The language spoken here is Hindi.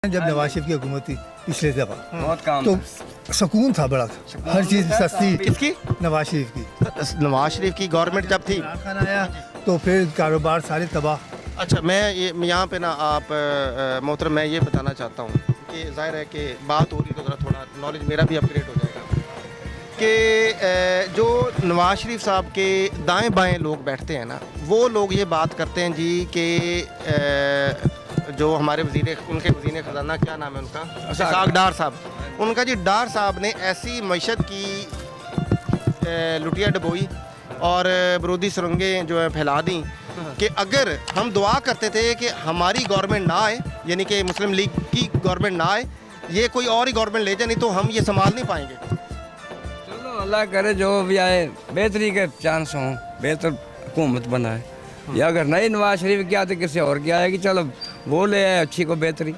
जब नवाज शरीफ की हुकूमत थी पिछले दफा बहुत काम तो सुकून था बड़ा, हर चीज सस्ती। किसकी? नवाज शरीफ की। नवाज शरीफ की गवर्नमेंट जब थी। इमरान खान आया तो फिर कारोबार सारे तबाह। अच्छा, मैं ये यहाँ पे ना आप मोहतरम मैं ये बताना चाहता हूँ कि जाहिर है कि बात हो रही तो ज़रा थोड़ा नॉलेज मेरा भी अपग्रेड हो जाएगा कि जो नवाज शरीफ साहब के दाएं बाएं लोग बैठते हैं ना, वो लोग ये बात करते हैं जी कि जो हमारे उनके वज़ीर ख़जाना क्या नाम है उनका, इसाक डार साहब, उनका जी डार साहब ने ऐसी मईशत की लुटिया डबोई और बरूदी सुरंगें जो है फैला दी कि अगर हम दुआ करते थे कि हमारी गवर्नमेंट ना आए, यानी कि मुस्लिम लीग की गवर्नमेंट ना आए, ये कोई और ही गवर्नमेंट ले जाए, नहीं तो हम ये संभाल नहीं पाएंगे। चलो अल्लाह करे जो भी आए बेहतरी के चांस हों, बेहतर हुकूमत बनाए। या अगर नहीं नवाज शरीफ की आती किसी और की आएगी, चलो वो ले आए अच्छी को बेहतरी।